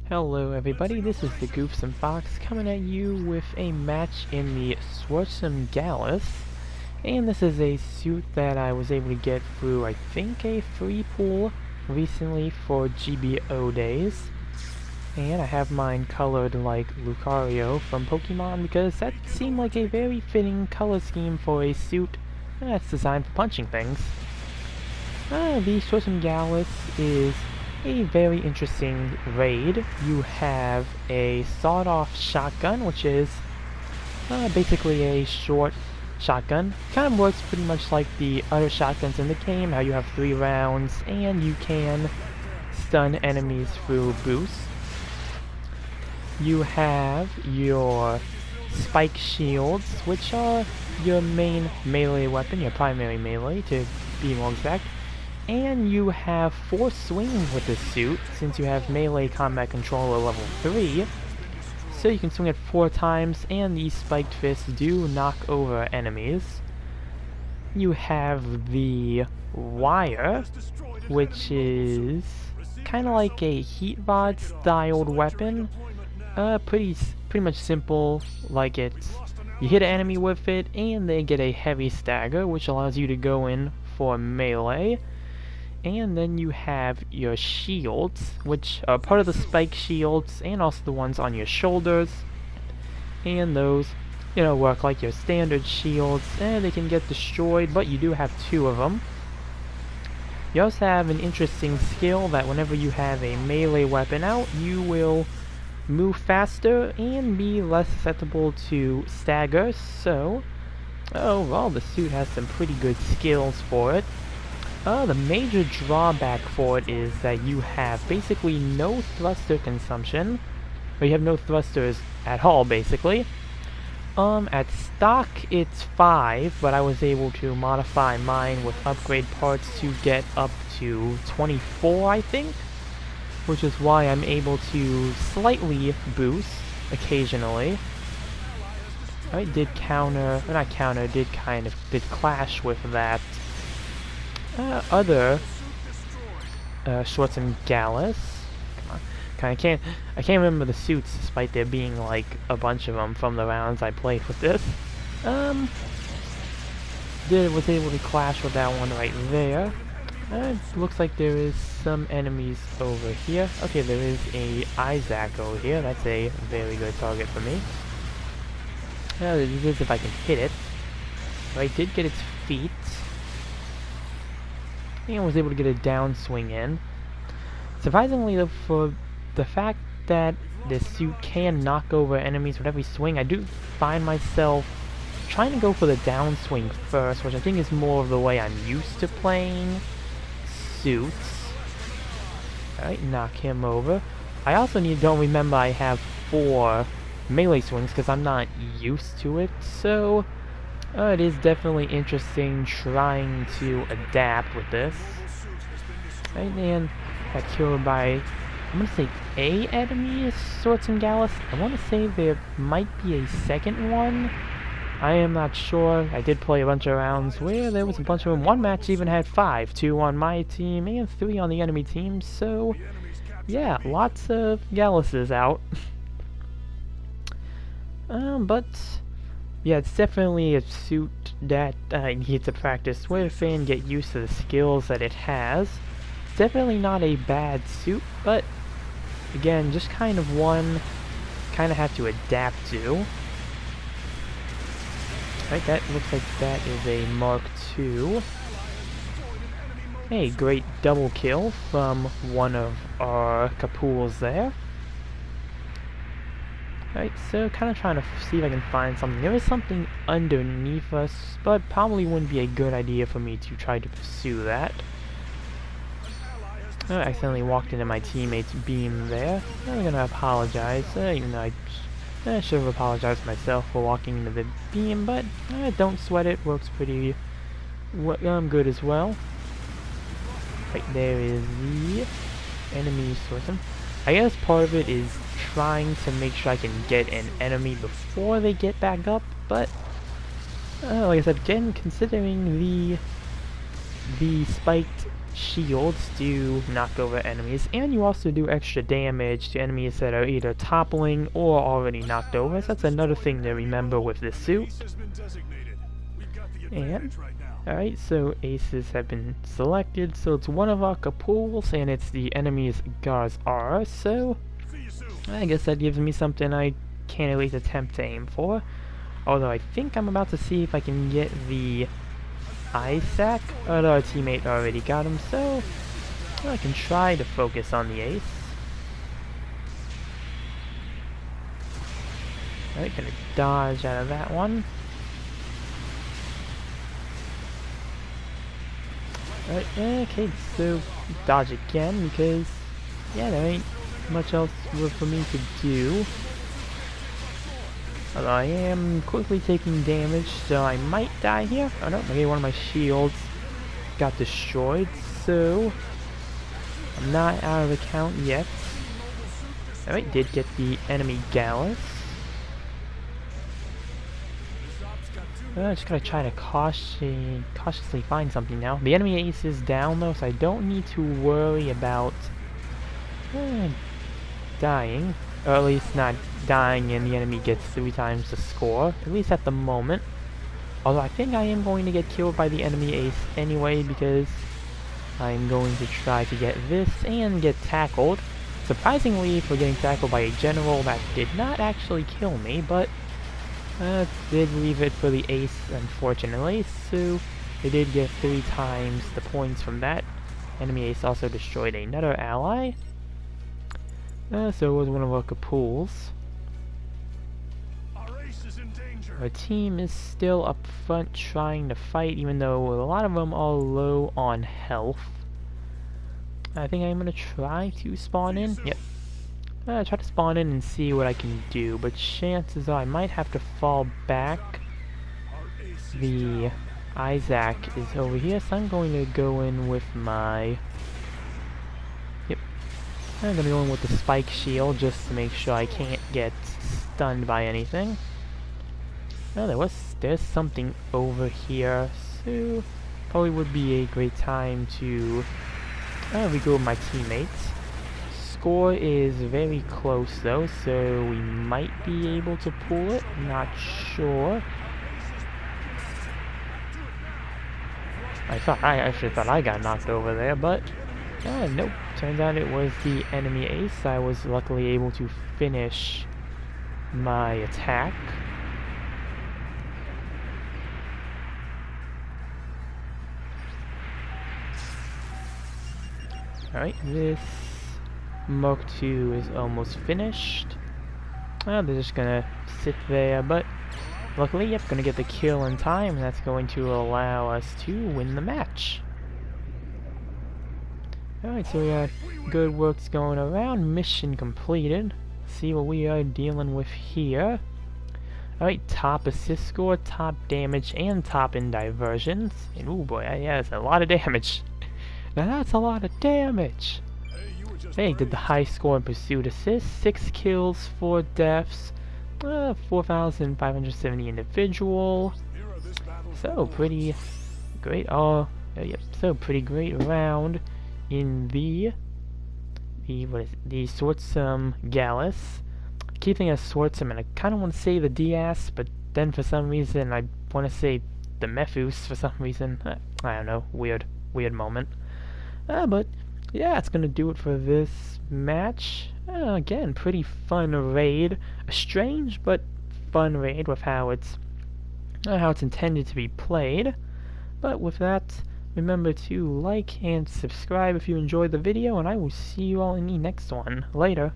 Hello everybody, this is the Goofsome Fox coming at you with a match in the Gallus, and this is a suit that I was able to get through, I think, a free pool recently for GBO days. And I have mine colored like Lucario from Pokemon because that seemed like a very fitting color scheme for a suit that's designed for punching things. The Gallus is a very interesting raid. You have a sawed-off shotgun, which is basically a short shotgun. Kind of works pretty much like the other shotguns in the game, how you have 3 rounds and you can stun enemies through boosts. You have your spike shields, which are your main melee weapon, your primary melee to be more exact. And you have 4 swings with this suit, since you have melee combat controller level 3. So you can swing it 4 times, and these spiked fists do knock over enemies. You have the wire, which is kind of like a heat rod styled weapon. Pretty much simple, like you hit an enemy with it, and they get a heavy stagger, which allows you to go in for melee. And then you have your shields, which are part of the spike shields, and also the ones on your shoulders. And those, work like your standard shields, and they can get destroyed, but you do have 2 of them. You also have an interesting skill that whenever you have a melee weapon out, you will move faster and be less susceptible to stagger, so overall the suit has some pretty good skills for it. The major drawback for it is that you have basically no thruster consumption, or you have no thrusters at all, basically. At stock it's 5, but I was able to modify mine with upgrade parts to get up to 24, I think, which is why I'm able to slightly boost occasionally. I did clash with that other Gallus. I can't remember the suits despite there being like a bunch of them from the rounds I played with this. Was able to clash with that one right there. Looks like there is some enemies over here. Okay, there is a Isaac over here. That's a very good target for me. This is if I can hit it. I did get its feet. And was able to get a downswing in. Surprisingly, though, for the fact that this suit can knock over enemies with every swing, I do find myself trying to go for the downswing first, which I think is more of the way I'm used to playing suits. Alright, knock him over. I also don't remember I have 4 melee swings because I'm not used to it, so it is definitely interesting trying to adapt with this. Right, and got killed by, I'm gonna say a enemy Gallus. I want to say there might be a second one. I am not sure. I did play a bunch of rounds where there was a bunch of them. One match even had 5, 2 on my team and 3 on the enemy team. So yeah, lots of Galluses out. But yeah, it's definitely a suit that I need to practice with and get used to the skills that it has. It's definitely not a bad suit, but again, just kind of one have to adapt to. Right, that looks like that is a Mark II. A great double kill from one of our Kapools there. Right, so kind of trying to see if I can find something. There is something underneath us, but probably wouldn't be a good idea for me to try to pursue that. I accidentally walked into my teammate's beam there. I'm gonna apologize, even though I should have apologized myself for walking into the beam, but don't sweat it, works pretty good as well. Right, there is the enemy sourcing. I guess part of it is trying to make sure I can get an enemy before they get back up, but like I said, again, considering the spiked shields do knock over enemies, and you also do extra damage to enemies that are either toppling or already knocked over, so that's another thing to remember with this suit. And, alright, so aces have been selected, so it's one of our Kapools, and it's the enemy's Gars R, so I guess that gives me something I can't at least attempt to aim for. Although I think I'm about to see if I can get the Isaac, although our teammate already got him, so I can try to focus on the ace. Alright, gonna dodge out of that one. Alright, okay, so dodge again because, yeah, there ain't much else for me to do. Although I am quickly taking damage, so I might die here. Oh no, maybe one of my shields got destroyed, so I'm not out of the count yet. Alright, did get the enemy Gallus. Just gotta try to cautiously find something now. The enemy ace is down though, so I don't need to worry about dying. Or at least not dying and the enemy gets 3 times the score, at least at the moment. Although I think I am going to get killed by the enemy ace anyway because I'm going to try to get this and get tackled. Surprisingly, for getting tackled by a general, that did not actually kill me, but did leave it for the ace unfortunately, so they did get 3 times the points from that. Enemy ace also destroyed another ally. So it was one of our Kapools. Our team is still up front trying to fight, even though a lot of them are low on health. I think I'm gonna try to spawn in. Yep. Try to spawn in and see what I can do, but chances are I might have to fall back. The Isaac is over here, so I'm going to go in with my... I'm gonna go in with the spike shield just to make sure I can't get stunned by anything. Oh, there's something over here, so probably would be a great time to regroup with my teammates. Score is very close though, so we might be able to pull it. Not sure. I actually thought I got knocked over there, but nope. Turns out it was the enemy ace. I was luckily able to finish my attack. Alright, this Mark II is almost finished. They're just gonna sit there, but luckily, yep, gonna get the kill in time, and that's going to allow us to win the match. Alright, so we got good works going around. Mission completed. See what we are dealing with here. Alright, top assist score, top damage, and top in diversions. And oh boy, yeah, that's a lot of damage. Now that's a lot of damage. Hey, did the high score in pursuit assist. 6 kills, 4 deaths, 4,570 individual. So pretty great. Yep. So pretty great round in the Swordsome Gallus. I keep thinking of Swordsome, and I kind of want to say the Dias, but then for some reason I want to say the Mephus for some reason. I don't know, weird moment. But yeah, that's gonna do it for this match. Again, pretty fun raid. A strange but fun raid with how it's intended to be played. But with that, remember to like and subscribe if you enjoyed the video, and I will see you all in the next one. Later.